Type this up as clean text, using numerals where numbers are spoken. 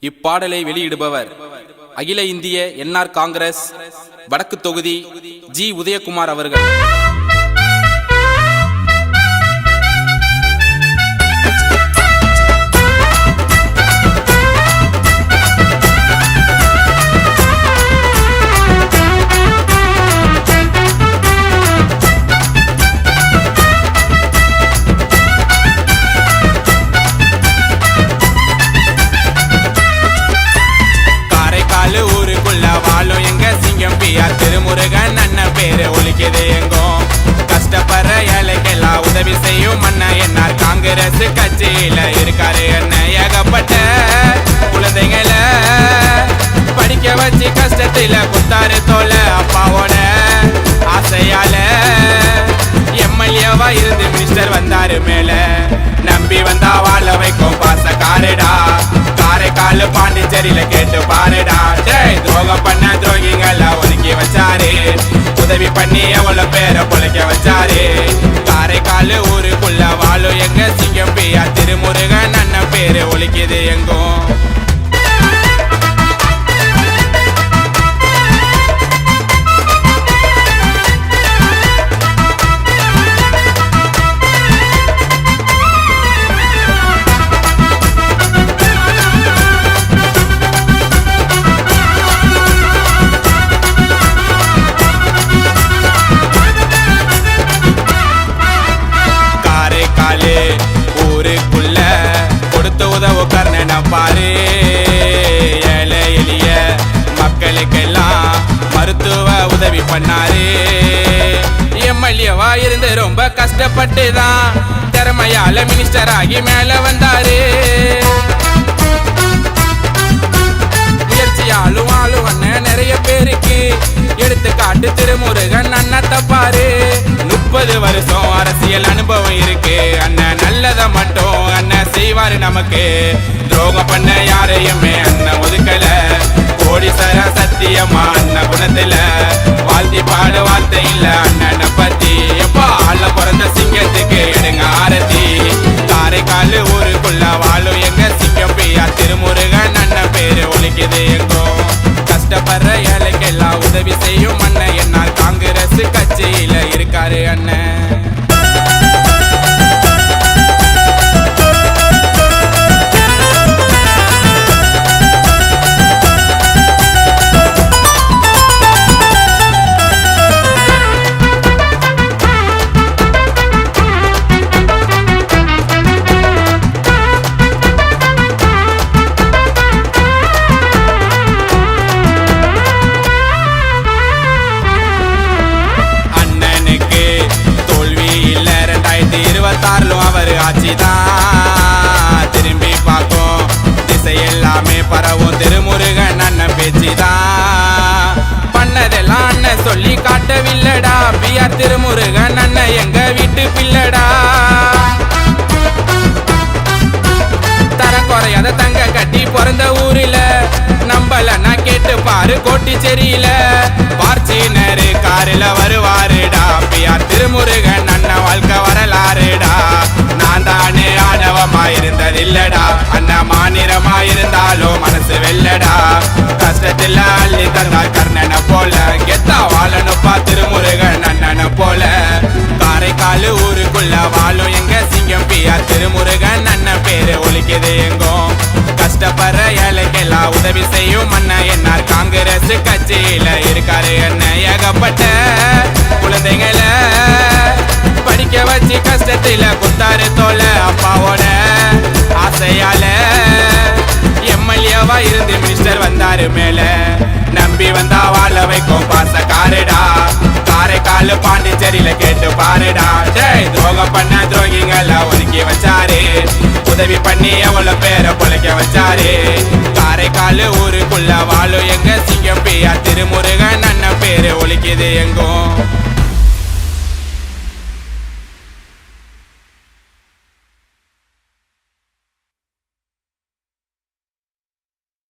இப்பாடலை வெளியிடுபவர் அகில இந்திய என்ஆர் காங்கிரஸ் வடக்கு தொகுதி ஜி உதயகுமார் அவர்கள். வாழும் எங்க சிங்கம் பிஆர் திருமுருகன் அண்ணன் பேரு ஒலிக்குது எங்கும். கஷ்டப்படுற ஏழைக்கெல்லாம் உதவி செய்யும் அண்ணன் என்ஆர் காங்கிரஸ் கட்சியில இருக்காரு அண்ணன். ஏகப்பட்ட குழந்தைங்களை படிக்க வச்சு கஷ்டத்துல குத்தாரு தோல அப்பாவோட ஆசையால எம்எல்ஏவா இருந்து மினிஸ்டர் வந்தாரு மேல. நம்பி வந்தா வாழ வைக்கும் பாசக்காரடா, காரைக்கால் பாண்டிச்சேரியில கேட்டு பாருடா. துரோகம் பண்ண துரோகிங்களை ஒதுக்கி வச்சாரு, உதவி பண்ணி எவ்வளவு பேரை பொழைக்க வச்சாரு. காரைக்கால் ஊருக்குள்ள வாழும் எங்க சிங்கம் பிஆர் திருமுருகன் அண்ணன் பேரு ஒலிக்குது எங்கும். ஊருக்குள்ள கொடுத்து உதவு கர்ணனை பாரு. ஏழை எளிய மக்களுக்கெல்லாம் மருத்துவ உதவி பண்ணாரு. எம்எல்ஏவா இருந்து ரொம்ப கஷ்டப்பட்டுதான் திறமையால மினிஸ்டர் ஆகி மேல வந்தாரு. முயற்சியாலும் ஆளும் அண்ணன் நிறைய பேருக்கு எடுத்துக்காட்டு திருமுருகன் அண்ணத்தை பாரு. 30 வருஷம் அரசியல் அனுபவம் இருக்கு அண்ணன், நல்லத மட்டும் அண்ணன் செய்வாரு நமக்கு. துரோகம் பண்ண யாரையுமே அண்ணன் ஒதுக்கல, கோடீஸ்வர சத்தியமா அண்ணன் குணத்துல வாழ்த்தி பாடு வார்த்தை இல்ல அண்ணனை பத்தி. எப்பா ஆள பிறந்த சிங்கத்துக்கு எடுங்க ஆரத்தி. காரைக்கால் ஊருக்குள்ள வாழும் எங்க சிங்கம் பிஆர் திருமுருகன் அண்ணன் பேரு ஒலிக்குது எங்கும். கஷ்டப்படுற ஏழைக்கெல்லாம் உதவி செய்யும் அண்ணன் என்ஆர் காங்கிரஸ் கட்சியில இருக்காரு அண்ணன். அவர் ஆட்சிதான் திரும்பி பார்க்கும், திசை எல்லாமே பரவும் திருமுருகன் அண்ணன் பேச்சுதான். பண்ணதெல்லாம் அண்ணன் சொல்லி காட்டவில்லடா, பிஆர் திருமுருகன் அண்ணன் எங்க வீட்டு பிள்ளடா. தரம் குறையாத தங்க கட்டி பிறந்த ஊரில நம்பலன்னா கேட்டு பாரு கோட்டிச்சேரியில. பார்ச்சினரு காரில வருவாருடா, பிஆர் திருமுருகன் அண்ணன் வாழ்க்கை வரலாறுடா. நான் தானே ஆணவமா இருந்ததில்லடா, அண்ணன் மாநிலமா இருந்தாலும் மனசு வெல்லடா. கஷ்டத்துல அள்ளி தந்தார் கர்ணனை போல, கெத்தா வாழனுப்பா திருமுருகன் அண்ணனை போல. காரைக்கால் ஊருக்குள்ள வாழும் எங்க சிங்கம் பிஆர் திருமுருகன் அண்ணன் பேரு ஒலிக்குது எங்கும். கஷ்டப்படுற ஏழைக்கெல்லாம் உதவி செய்யும் அண்ணன் என்ஆர் காங்கிரஸ் கட்சியில இருக்காரு அண்ணன். ஏகப்பட்ட குழந்தைங்களை படிக்க வச்சு கஷ்டத்துல குத்தாரு தோல அப்பாவோட ஆசையால எம்எல்ஏவா இருந்து மினிஸ்டர் வந்தாரு மேல. நம்பி வந்தா வாழ வைக்கும் பாசக்காரடா, காரைக்கால் பாண்டிச்சேரியில கேட்டு பாருடா. துரோகம் பண்ண துரோகிங்களை ஒதுக்கி வச்சாரு, உதவி பண்ணி எவ்வளவு பேரை பொழைக்க வச்சாரு. காரைக்கால் ஊருக்குள்ள வாழும் எங்க சிங்கம் பிஆர் திருமுருகன் அண்ணன் பேரு ஒலிக்குது எங்கும்.